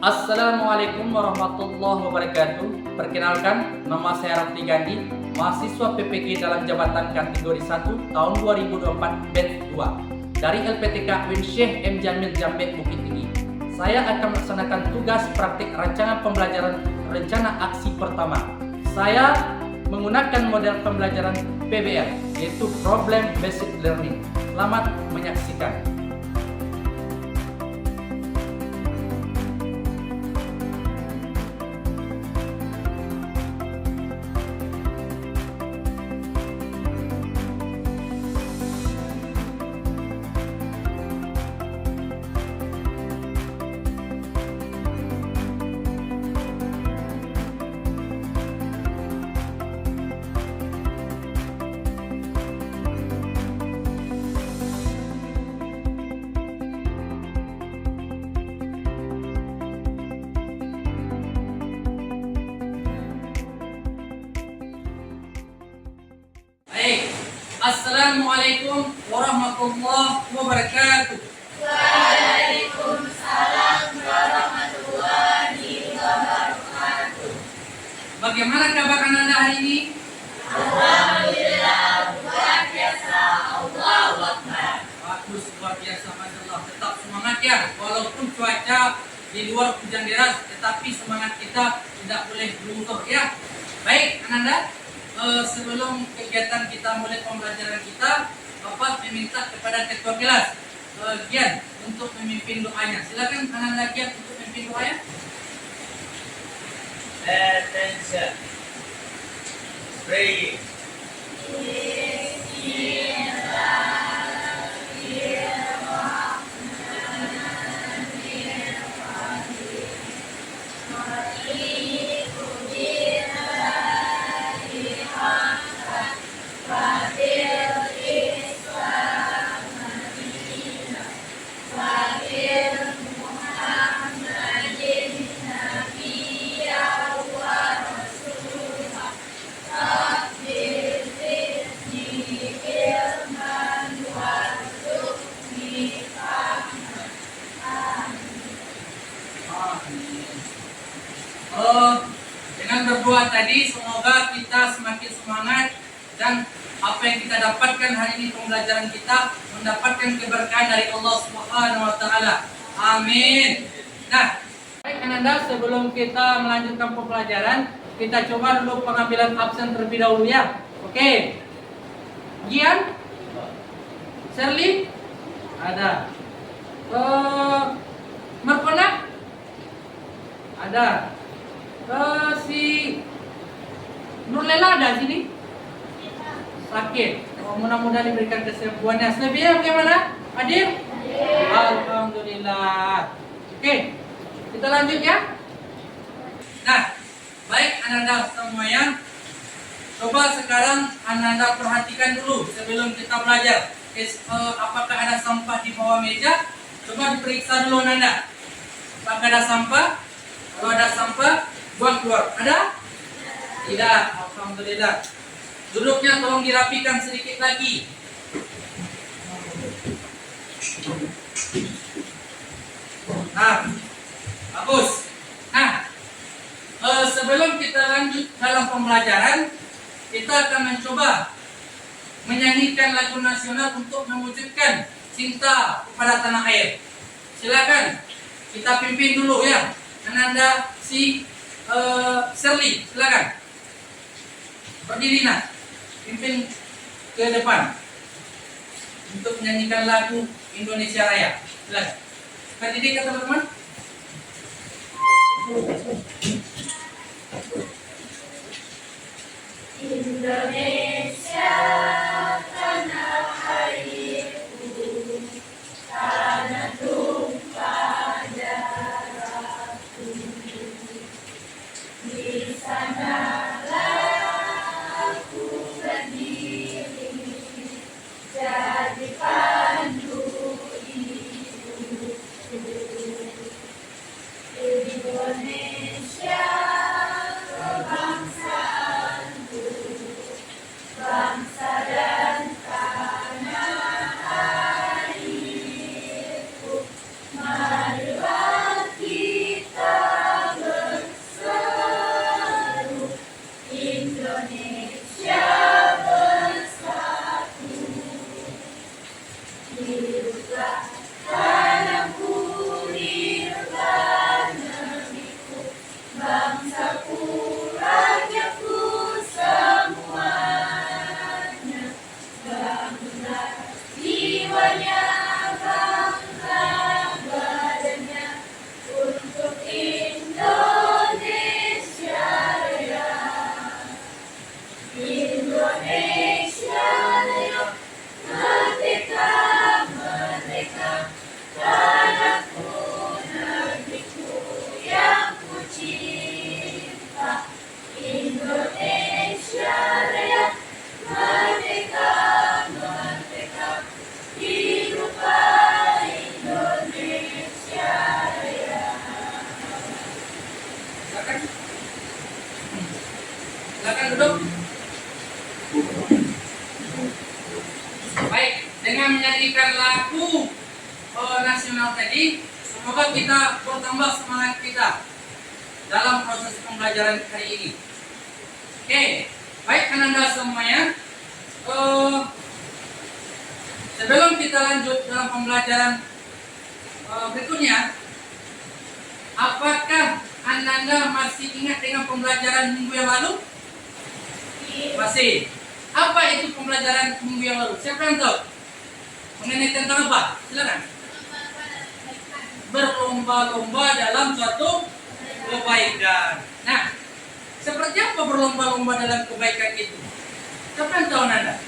Assalamualaikum warahmatullahi wabarakatuh. Perkenalkan, nama saya Rafli Gandhi, mahasiswa PPG dalam jabatan kategori 1 tahun 2024 batch 2 dari LPTK Win Syekh M. Jamil Jambe Bukit Tinggi. Saya akan melaksanakan tugas praktik rancangan pembelajaran rencana aksi pertama. Saya menggunakan model pembelajaran PBL, yaitu Problem Based Learning. Selamat menyaksikan. Assalamualaikum warahmatullahi wabarakatuh. Waalaikumsalam warahmatullahi wabarakatuh. Bagaimana kabar Anda hari ini? Alhamdulillah, luar biasa. Allahu Akbar. Bagus, luar biasa, masyaAllah. Tetap semangat ya, walaupun cuaca di luar hujan deras, tetapi semangat kita tidak boleh luntur ya. Baik, Ananda, sebelum kegiatan kita mulai pembelajaran kita, Bapak meminta kepada ketua kelas Gian untuk memimpin doanya. Silakan Ananda Gian untuk memimpin doanya. Attention. Praying. Dengan berdoa tadi, semoga kita semakin semangat dan apa yang kita dapatkan hari ini pembelajaran kita mendapatkan keberkahan dari Allah Subhanahu wa taala. Amin. Nah, baik Ananda, sebelum kita melanjutkan pembelajaran, kita coba dulu pengambilan absen terlebih dahulu ya. Oke. Gian? Sherly? Ada. Merpona? Ada. Si Nurlela ada sini? Sakit. Mudah-mudahan diberikan kesembuhannya. Selebihnya bagaimana? Hadir? Alhamdulillah. Oke, kita lanjut ya. Nah, baik Ananda semuanya. Coba sekarang Ananda perhatikan dulu sebelum kita belajar. Apakah ada sampah di bawah meja? Coba diperiksa dulu Ananda. Apakah ada sampah? Kalau ada sampah, buang keluar. Ada? Tidak. Alhamdulillah. Duduknya tolong dirapikan sedikit lagi. Nah, bagus. Nah, sebelum kita lanjut dalam pembelajaran, kita akan mencoba menyanyikan lagu nasional untuk mewujudkan cinta kepada tanah air. Silakan, kita pimpin dulu ya. Ananda si Sherly, silakan. Berdiri nak, pimpin ke depan untuk menyanyikan lagu Indonesia Raya. Silakan. Berdiri kata teman-teman. Indonesia tanah airku, tanah tumpah darahku. Di sanalah aku berdiri, jadi pandu hidupku. Indonesia bangsaku, bangsa Jadi semoga kita bertambah semangat kita dalam proses pembelajaran hari ini. Oke, baik Ananda semuanya. Sebelum kita lanjut dalam pembelajaran berikutnya, apakah Ananda masih ingat dengan pembelajaran minggu yang lalu? Masih. Apa itu pembelajaran minggu yang lalu? Siapa yang tahu? Mengenai tentang apa? Silakan. Berlomba-lomba dalam suatu kebaikan. Nah, seperti apa berlomba-lomba dalam kebaikan itu? Siapa yang tahu Nanda?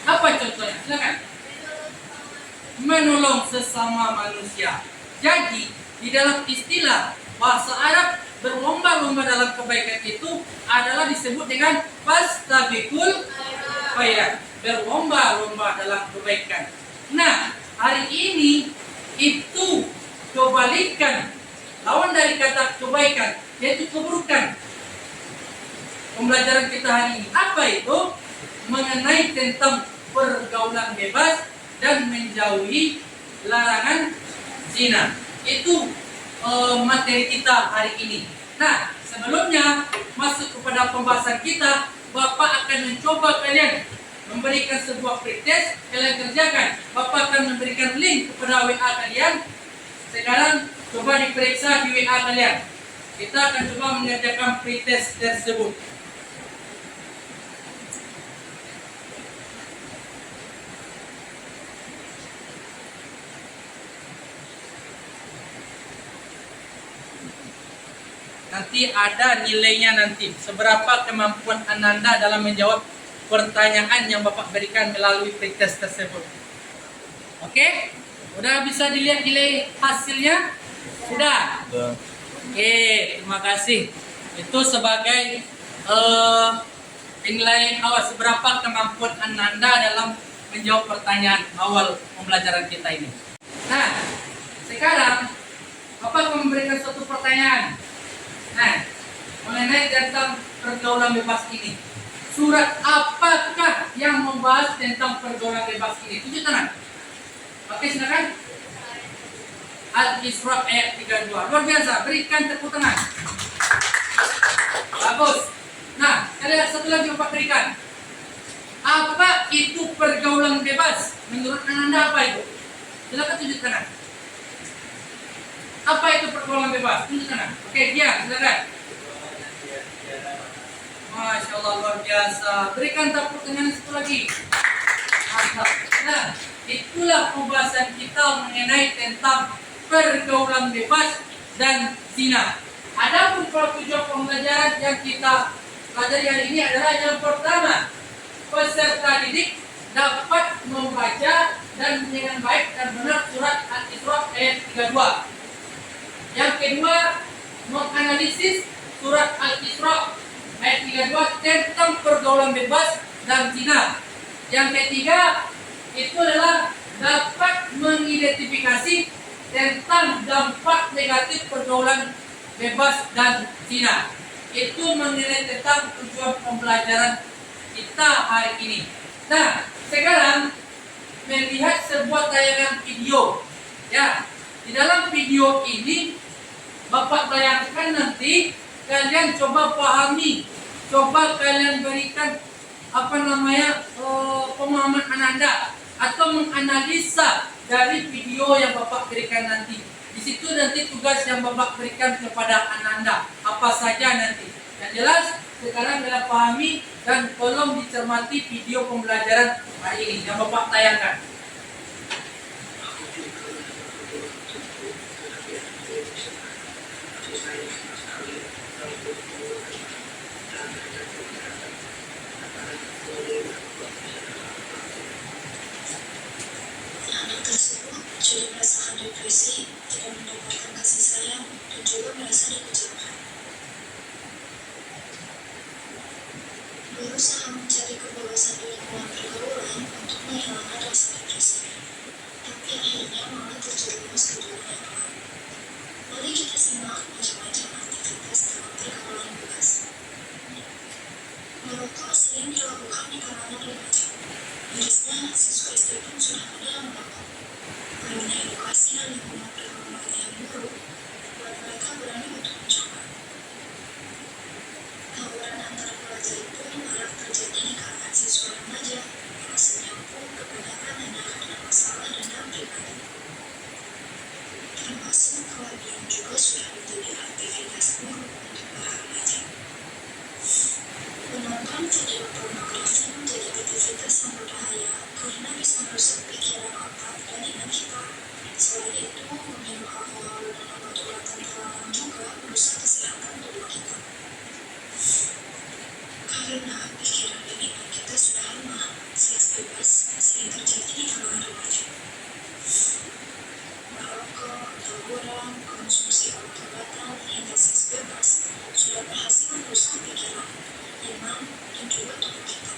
Apa contohnya? Silakan. Menolong sesama manusia. Jadi, di dalam istilah bahasa Arab, berlomba-lomba dalam kebaikan itu adalah disebut dengan fastabiqul khairat. Berlomba-lomba dalam kebaikan. Nah, hari ini itu kebalikan. Lawan dari kata kebaikan, yaitu keburukan. Pembelajaran kita hari ini apa itu? Mengenai tentang pergaulan bebas dan menjauhi larangan zina. Itu materi kita hari ini. Nah, sebelumnya masuk kepada pembahasan kita, Bapak akan mencoba kalian memberikan sebuah pretest, kalian kerjakan. Bapak akan memberikan link kepada WA kalian. Sekarang coba diperiksa di WA kalian. Kita akan coba mengerjakan pretest tersebut. Nanti ada nilainya nanti. Seberapa kemampuan Ananda dalam menjawab pertanyaan yang Bapak berikan melalui pretest tersebut. Oke? Udah bisa dilihat nilai hasilnya? Sudah? Oke, terima kasih. Itu sebagai penilaian awal seberapa kemampuan Ananda dalam menjawab pertanyaan awal pembelajaran kita ini. Nah, sekarang Bapak akan memberikan satu pertanyaan. Nah, mengenai tentang pergaulan bebas ini. Surat apakah yang membahas tentang pergaulan bebas ini? Tunjuk tangan. Oke, silakan. Al-Isra ayat 32. Luar biasa, berikan tepuk tangan. Bagus. Nah, ada satu lagi Bapak berikan. Apa itu pergaulan bebas? Menurut Anda apa itu? Silakan tunjuk tangan. Apa itu pergaulan bebas? Tunjuk tangan. Oke, dia silakan. Masya Allah, luar biasa. Berikan tepuk tangan satu lagi. Mantap. Nah, itulah pembahasan kita mengenai tentang pergaulan bebas dan zina. Adapun tujuan pembelajaran yang kita pelajari hari ini adalah yang pertama, peserta didik dapat membaca dan dengan baik dan benar surat Al-Isra ayat 32. Yang kedua, menganalisis surat Al-Isra ayat 32 tentang pergaulan bebas dan zina. Yang ketiga, itu adalah dapat mengidentifikasi tentang dampak negatif pergaulan bebas dan zina. Itu mengenai tentang tujuan pembelajaran kita hari ini. Nah, sekarang melihat sebuah tayangan video. Ya, di dalam video ini Bapak bayangkan nanti kalian coba pahami, coba kalian berikan pemahaman Ananda atau menganalisa dari video yang Bapak berikan nanti. Di situ nanti tugas yang Bapak berikan kepada Ananda apa saja nanti. Yang jelas sekarang kalian pahami dan tolong dicermati video pembelajaran hari ini yang Bapak tayangkan. Anak tersebut juga merasakan depresi, tidak mendapatkan kasih sayang, dan juga merasa dikucilkan. Berusaha mencari kebebasan di lingkungan pergaulan untuk menghilangkan rasa depresi, tapi akhirnya malah terjerumus ke dunia gelap. Mari kita simak macam-macam aktivitas dalam pergaulan bebas. Merokok sering dilakukan di kalangan remaja. Mirisnya, siswa SD pun sudah ada yang merokok. Perlunya edukasi dan pergaulan, konsumsi obat-obatan, hingga seks bebas sudah berhasil merusak pikiran, iman, dan juga tubuh kita.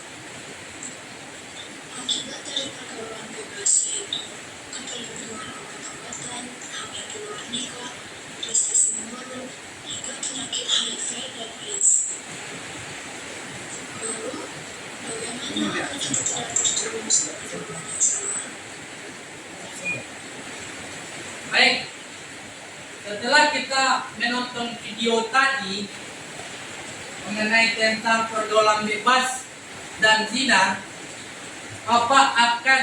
Akibat dari pergaulan bebas yaitu ketergantungan obat-obatan, hamil di luar nikah, prestasi menurun, hingga penyakit HIV dan AIDS. Lalu, bagaimana agar kita tidak terjerumus ke pergaulan yang salah? Baik, setelah kita menonton video tadi mengenai tentang pergaulan bebas dan zina, Bapak akan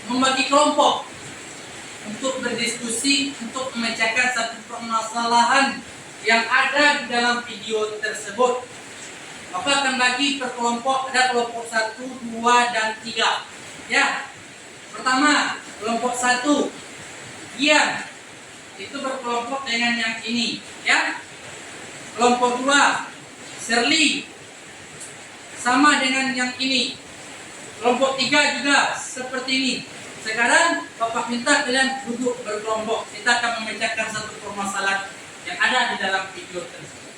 membagi kelompok untuk berdiskusi untuk memecahkan satu permasalahan yang ada di dalam video tersebut. Bapak akan bagi per kelompok, ada kelompok 1, 2, dan 3. Ya. Pertama, kelompok 1, Gian. Itu berkelompok dengan yang ini, ya. Kelompok 2, Shirley. Sama dengan yang ini. Kelompok 3 juga seperti ini. Sekarang Bapak minta kalian duduk berkelompok. Kita akan memecahkan satu permasalahan yang ada di dalam video tersebut.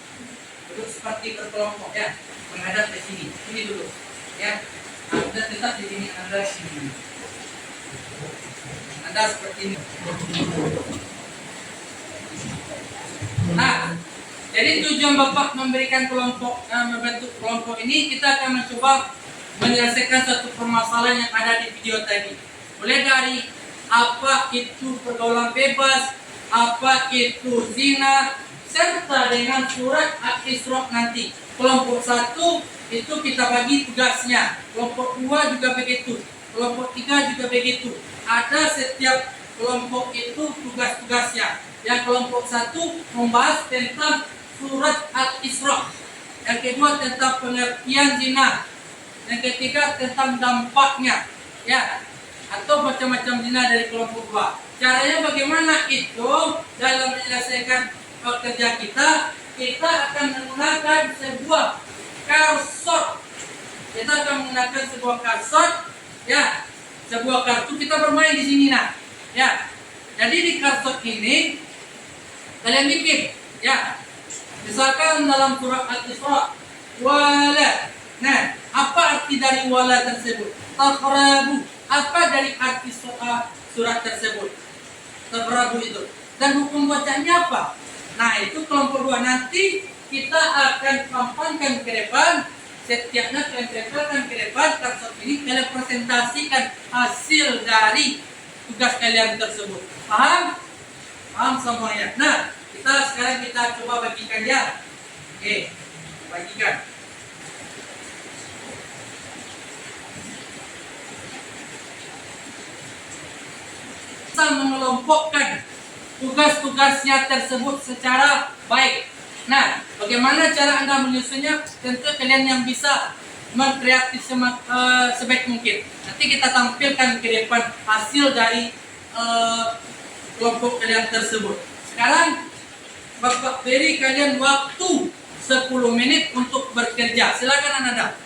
Duduk seperti berkelompok, ya. Menghadap ke sini. Ini dulu, ya. Anda tetap di sini, Anda sini. Anda seperti ini. Nah, jadi tujuan Bapak memberikan membentuk kelompok ini, kita akan mencoba menyelesaikan satu permasalahan yang ada di video tadi. Mulai dari apa itu pergaulan bebas, apa itu zina, serta dengan surat Al-Isra nanti. Kelompok 1 itu kita bagi tugasnya, kelompok 2 juga begitu, kelompok 3 juga begitu. Ada setiap kelompok itu tugas-tugasnya. Yang kelompok 1 membahas tentang surat Al-Isra. Yang kedua tentang pengertian zina. Yang ketiga tentang dampaknya, ya, atau macam-macam zina dari kelompok 2. Caranya bagaimana itu dalam menyelesaikan pekerjaan kita akan menggunakan sebuah karsot. Kita akan menggunakan sebuah karsot, ya, sebuah kartu. Kita bermain di sini, nah, ya. Jadi di karsot ini kalian bikin, ya. Misalkan dalam surat Al-Isra, wala. Nah, apa arti dari wala tersebut? Taqrabu. Apa dari arti surat tersebut? Taqrabu itu. Dan hukum bacanya apa? Nah, itu kelompok 2. Nanti kita akan pampangkan ke depan. Setiapnya kalian tempelkan ke depan karsot ini. Kalian presentasikan hasil dari tugas kalian tersebut. Paham? Paham semuanya? Nah, sekarang kita coba bagikan ya. Oke, bagikan. Kita mengelompokkan tugas-tugasnya tersebut secara baik. Nah, bagaimana cara Anda menyusunnya? Tentu kalian yang bisa mengkreatif sebaik mungkin. Nanti kita tampilkan ke depan hasil dari kelompok kalian tersebut. Sekarang Bapak beri kalian waktu 10 menit untuk bekerja. Silakan Anda.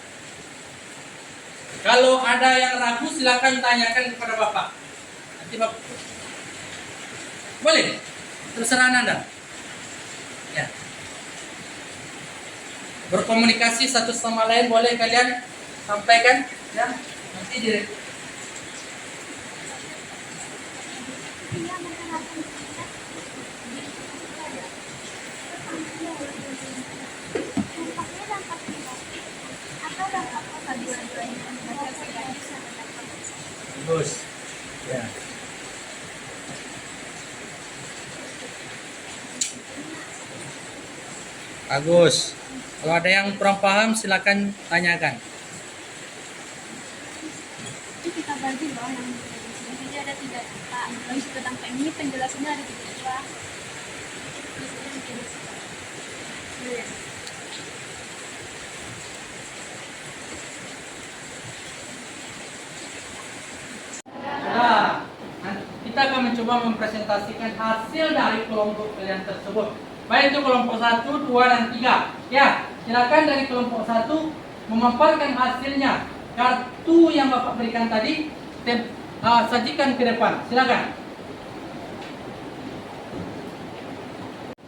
Kalau ada yang ragu silakan tanyakan kepada Bapak. Nanti Bapak boleh, terserah Anda. Ya. Berkomunikasi satu sama lain boleh kalian sampaikan, ya. Nanti direktur. Bagus. Ya. Bagus. Kalau ada yang kurang paham silakan tanyakan. Itu kita bagi loh yang jadi ada 3 juta. Yang sudah tentang ini penjelasannya ada 3 juta. Nah, kita akan mencoba mempresentasikan hasil dari kelompok kalian tersebut. Baik itu kelompok 1, 2, dan 3. Ya, silakan dari kelompok 1 memaparkan hasilnya. Kartu yang Bapak berikan tadi sajikan ke depan. Silakan.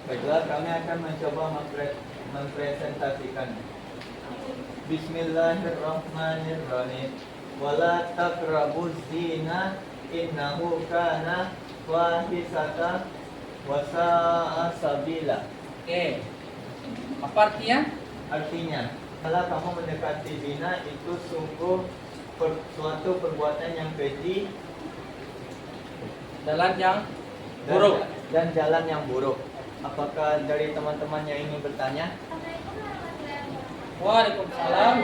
Baiklah, kami akan mencoba mempresentasikan. Bismillahirrahmanirrahim. Wala taqrabuz zina innahu kana fahisata wa sa'a sabila. Oke. Apa artinya? Artinya, kalau kamu mendekati zina itu sungguh suatu perbuatan yang keji Jalan yang dan, buruk. dan jalan yang buruk. Apakah dari teman-teman yang ingin bertanya? Waalaikumsalam.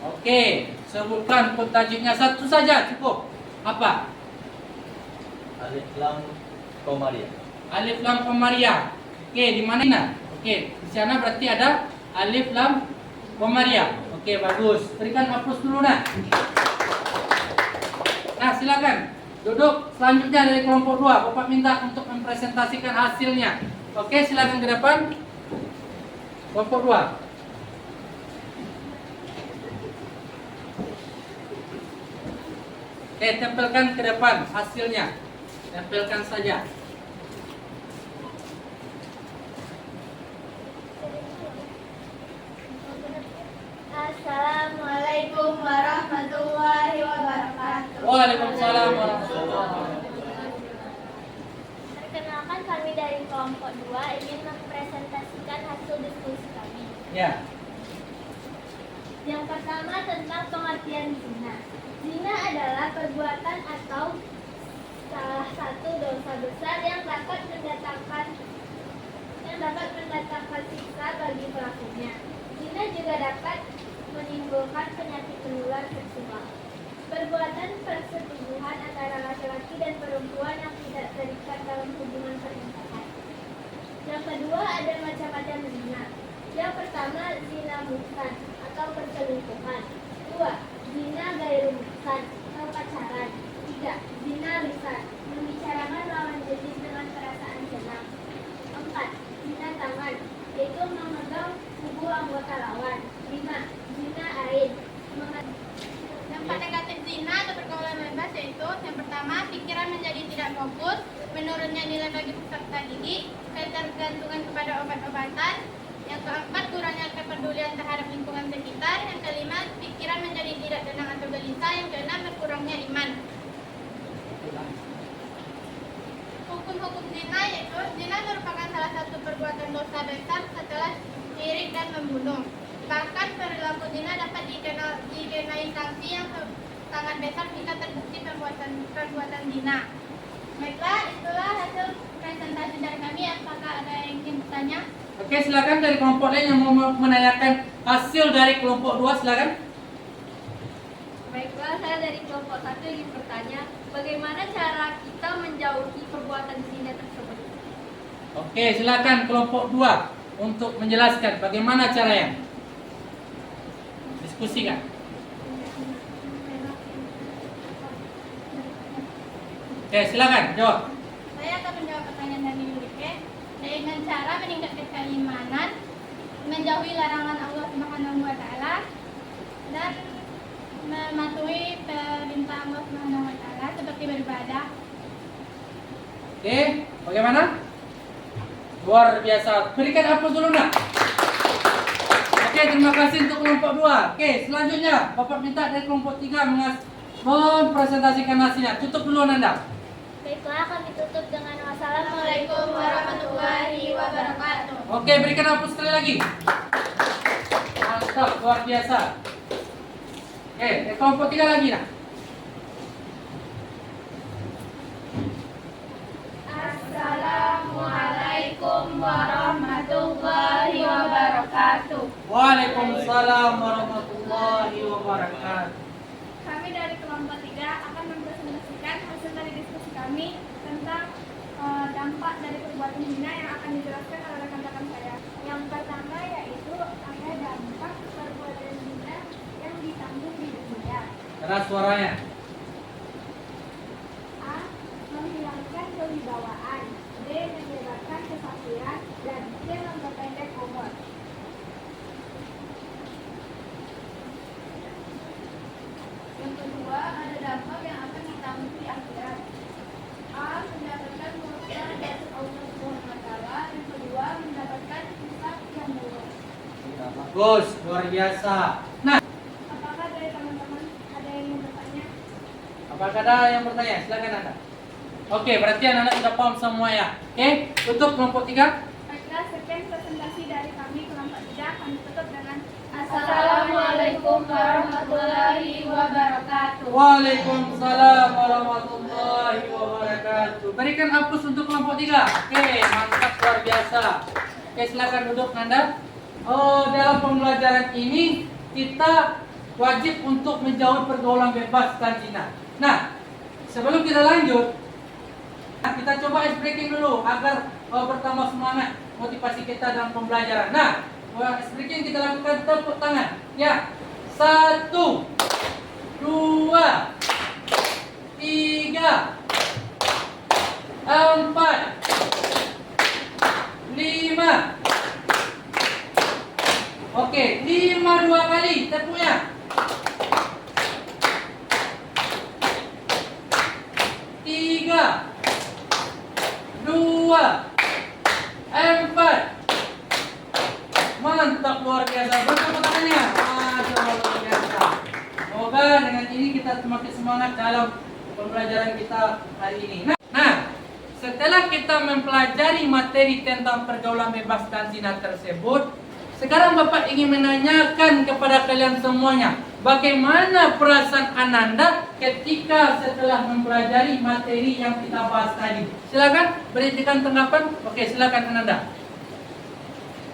Oke, sebutkan pentajuknya satu saja cukup. Apa? Alif Lam Komariah. Alif Lam Komariah. Oke, di mana? Oke, di sana berarti ada Alif Lam Komariah. Oke, bagus. Berikan hapus dulu nah. Nah, silakan duduk selanjutnya dari kelompok 2. Bapak minta untuk mempresentasikan hasilnya. Oke, silakan ke depan. Kelompok 2. Oke, tempelkan ke depan hasilnya. Tempelkan saja. Assalamualaikum warahmatullahi wabarakatuh. Waalaikumsalam warahmatullahi wabarakatuh. Perkenalkan, kami dari kelompok 2 ingin mempresentasikan hasil diskusi kami. Ya. Yang pertama tentang pengertian zina. Zina adalah perbuatan atau salah satu dosa besar yang dapat mendatangkan siksa bagi pelakunya. Zina juga dapat menimbulkan penyakit menular seksual. Perbuatan persetubuhan antara laki-laki dan perempuan yang tidak terikat dalam hubungan pernikahan. Yang kedua, ada macam-macam zina. Yang pertama, zina muhsan atau perselingkuhan. 2. Zina gairu muhsan atau pacaran. 3. Zina lisan, membicarakan lawan jenis dengan perasaan senang. 4. Zina tangan, yaitu memegang tubuh anggota lawan. 5. Zina ain, Dampak negatif zina atau pergaulan bebas yaitu yang pertama, pikiran menjadi tidak fokus, menurunnya nilai bagi peserta didik, ketergantungan kepada obat-obatan. Yang keempat, kurangnya kepedulian terhadap lingkungan sekitar. Yang kelima, pikiran menjadi tidak tenang atau gelisah. Yang keenam, berkurangnya iman. Hukum-hukum zina yaitu zina merupakan salah satu perbuatan dosa besar setelah syirik dan membunuh. Bahkan perilaku zina dapat dikenai sanksi yang sangat besar jika terbukti perbuatan zina. Baiklah, itulah hasil presentasi dari kami. Apakah ada yang ingin bertanya? Oke, silakan dari kelompok lain yang mau menanyakan hasil dari kelompok 2, silakan. Baiklah, saya dari kelompok 1 ingin bertanya, bagaimana cara kita menjauhi perbuatan zina tersebut? Oke, silakan kelompok 2 untuk menjelaskan bagaimana caranya. Diskusikan. Oke, silakan jawab. Saya akan menjawab pertanyaan dari Yulike dengan cara meningkatkan keimanan, menjauhi larangan Allah Subhanahu wa taala dan mematuhi perintah Allah Subhanahu wa taala seperti beribadah. Oke, bagaimana? Luar biasa. Berikan hapus dulu nak. Oke, terima kasih untuk kelompok 2. Oke, selanjutnya Bapak minta dari kelompok 3 mempresentasikan hasilnya. Tutup dulu Anda. Baiklah, kami tutup dengan Assalamualaikum warahmatullahi wabarakatuh. Oke, berikan hapus sekali lagi. Mantap, luar biasa. Oke, kelompok 3 lagi nak. Assalamualaikum warahmatullahi wabarakatuh. Waalaikumsalam warahmatullahi wabarakatuh. Kami dari kelompok 3 akan mempresentasikan hasil dari diskusi kami tentang dampak dari perbuatan zina yang akan dijelaskan oleh rekan-rekan saya. Yang pertama yaitu ada dampak perbuatan zina yang ditanggung di dunia. Keras suaranya. A. Menghilangkan kewibawaan. B. Menyebabkan Bagus, luar biasa. Nah, Apakah dari teman-teman ada yang mau bertanya? apakah ada yang bertanya? Silakan Anda. Oke, berarti anak-anak sudah paham semua ya. Oke, tutup kelompok 3. Baiklah, sekian presentasi dari kami kelompok 3. Kami tutup dengan Assalamualaikum warahmatullahi wabarakatuh. Waalaikumsalam warahmatullahi wabarakatuh. Berikan hapus untuk kelompok 3. Oke, mantap, luar biasa. Oke, silakan duduk Anda. Oh, dalam pembelajaran ini kita wajib untuk menjauhi pergaulan bebas dan zina. Nah, sebelum kita lanjut, kita coba ice breaking dulu agar bertambah semangat motivasi kita dalam pembelajaran. Nah, ice breaking kita lakukan tepuk tangan. Ya, 1, 2, 3, 4, 5. Oke, 5 2 kali tepuknya. 3, 2, 4. Mantap, luar biasa. Bertepuk tangannya. Masya Allah, luar biasa. Semoga dengan ini kita semakin semangat dalam pembelajaran kita hari ini. Nah, setelah kita mempelajari materi tentang pergaulan bebas dan zina tersebut, sekarang Bapak ingin menanyakan kepada kalian semuanya, bagaimana perasaan Ananda ketika setelah mempelajari materi yang kita bahas tadi? Silakan berikan tanggapan. Oke, silakan Ananda.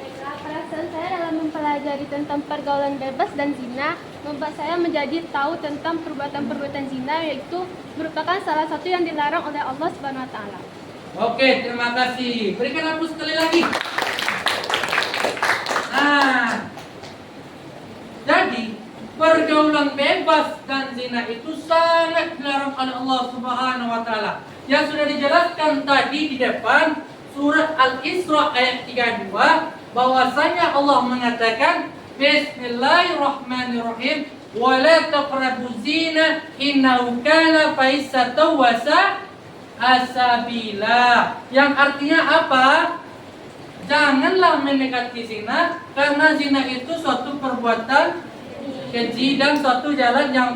Baiklah, perasaan saya dalam mempelajari tentang pergaulan bebas dan zina membuat saya menjadi tahu tentang perbuatan-perbuatan zina, yaitu merupakan salah satu yang dilarang oleh Allah Subhanahu wa taala. Oke, terima kasih. Berikan hapus sekali lagi. Nah, jadi pergaulan bebas dan zina itu sangat dilarang oleh Allah Subhanahu wa taala. Yang sudah dijelaskan tadi di depan surat Al-Isra ayat 32 bahwasanya Allah mengatakan Bismillahirrahmanirrahim wa la taqrabuz zina innahu kana fahisatan wa asabila. Yang artinya apa? Janganlah mendekati zina, karena zina itu suatu perbuatan keji dan suatu jalan yang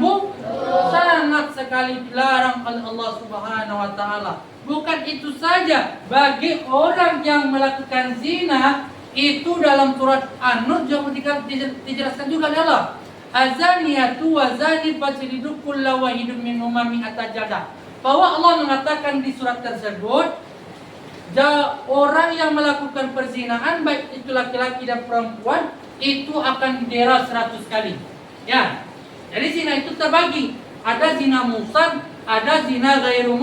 sangat sekali dilarang oleh Allah Subhanahu wa taala. Bukan itu saja, bagi orang yang melakukan zina itu dalam surat An-Nur juga dijelaskan juga oleh Allah. Azaniyatu wa zani fajlidu kulla wahidun minhuma mi'ata jaldah. Bahwa Allah mengatakan di surat tersebut, orang yang melakukan perzinaan, baik itu laki-laki dan perempuan, itu akan didera 100 kali. Ya, jadi zina itu terbagi. Ada zina musan, ada zina ghairu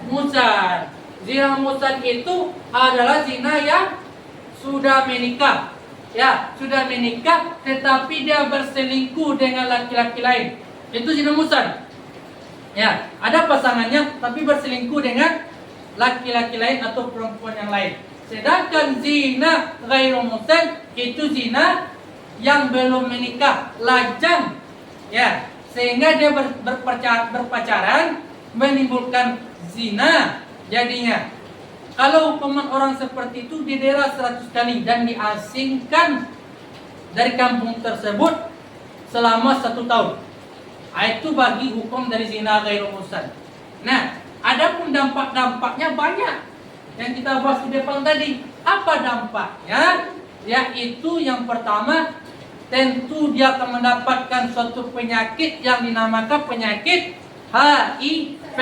musan. Zina musan itu adalah zina yang sudah menikah. Ya, sudah menikah tetapi dia berselingkuh dengan laki-laki lain. Itu zina musan. Ya, ada pasangannya tapi berselingkuh dengan laki-laki lain atau perempuan yang lain. Sedangkan zina ghairu muhsan itu zina yang belum menikah, lajang, ya, sehingga dia berpacaran menimbulkan zina. Jadinya, kalau hukuman orang seperti itu didera 100 kali dan diasingkan dari kampung tersebut selama 1 tahun. Itu bagi hukum dari zina ghairu muhsan. Nah, adapun dampak-dampaknya banyak yang kita bahas di depan tadi. Apa dampaknya? Yaitu yang pertama, tentu dia akan mendapatkan suatu penyakit yang dinamakan penyakit HIV.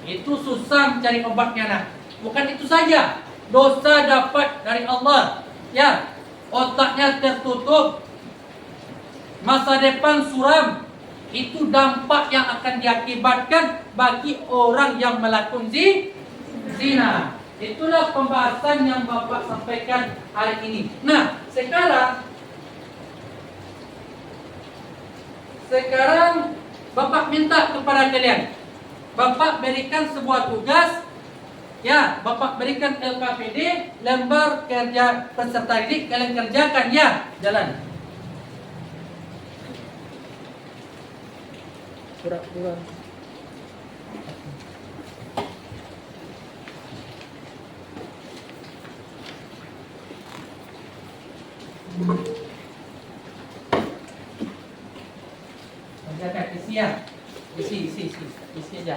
Itu susah mencari obatnya. Nah, bukan itu saja, dosa dapat dari Allah. Ya, otaknya tertutup, masa depan suram. Itu dampak yang akan diakibatkan bagi orang yang melakukan zina. Itulah pembahasan yang Bapak sampaikan hari ini. Nah, sekarang Bapak minta kepada kalian, Bapak berikan sebuah tugas. Ya, Bapak berikan LKPD, lembar kerja peserta didik, kalian kerjakan. Ya, jalan. Pura-pura. isi ya. Isi aja.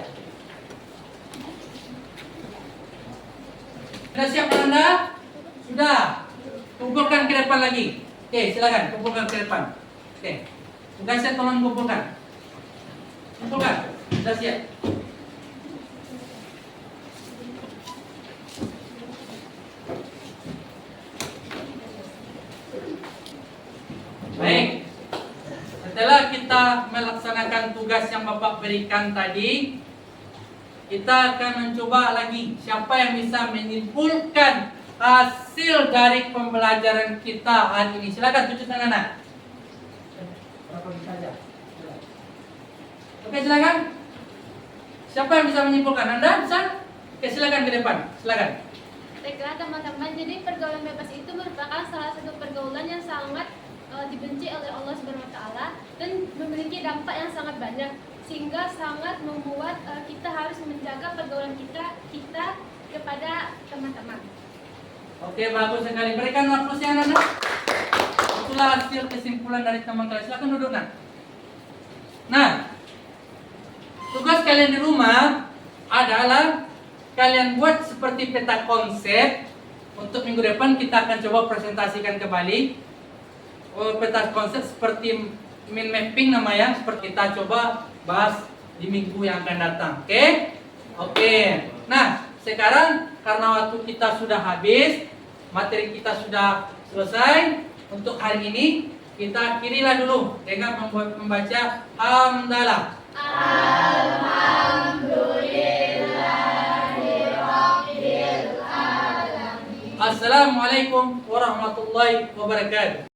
Sudah siap Anda? Sudah. Kumpulkan ke depan lagi. Oke, silakan kumpulkan ke depan. Oke. Tugasnya tolong kumpulkan. Kumpulkan. Sudah siap. Baik. Setelah kita melaksanakan tugas yang Bapak berikan tadi, kita akan mencoba lagi siapa yang bisa menyimpulkan hasil dari pembelajaran kita hari ini. Silakan tunjuk tangan. Berapa bisa aja? Oke, silakan. Siapa yang bisa menyimpulkan? Anda bisa? Oke, silakan ke depan. Silakan. Baiklah teman-teman, jadi pergaulan bebas itu merupakan salah satu pergaulan yang sangat dibenci oleh Allah Subhanahu wa taala dan memiliki dampak yang sangat banyak sehingga sangat membuat kita harus menjaga pergaulan kita kepada teman-teman. Oke, bagus sekali. Berikan applausnya Anda. Itulah hasil kesimpulan dari teman kalian. Silakan duduk Nah, tugas kalian di rumah adalah kalian buat seperti peta konsep. Untuk minggu depan kita akan coba presentasikan kembali peta konsep seperti mind mapping namanya. Seperti kita coba bahas di minggu yang akan datang. Oke. Nah, sekarang karena waktu kita sudah habis, materi kita sudah selesai untuk hari ini, kita akhirilah dulu dengan membaca hamdalah. Assalamualaikum warahmatullahi wabarakatuh.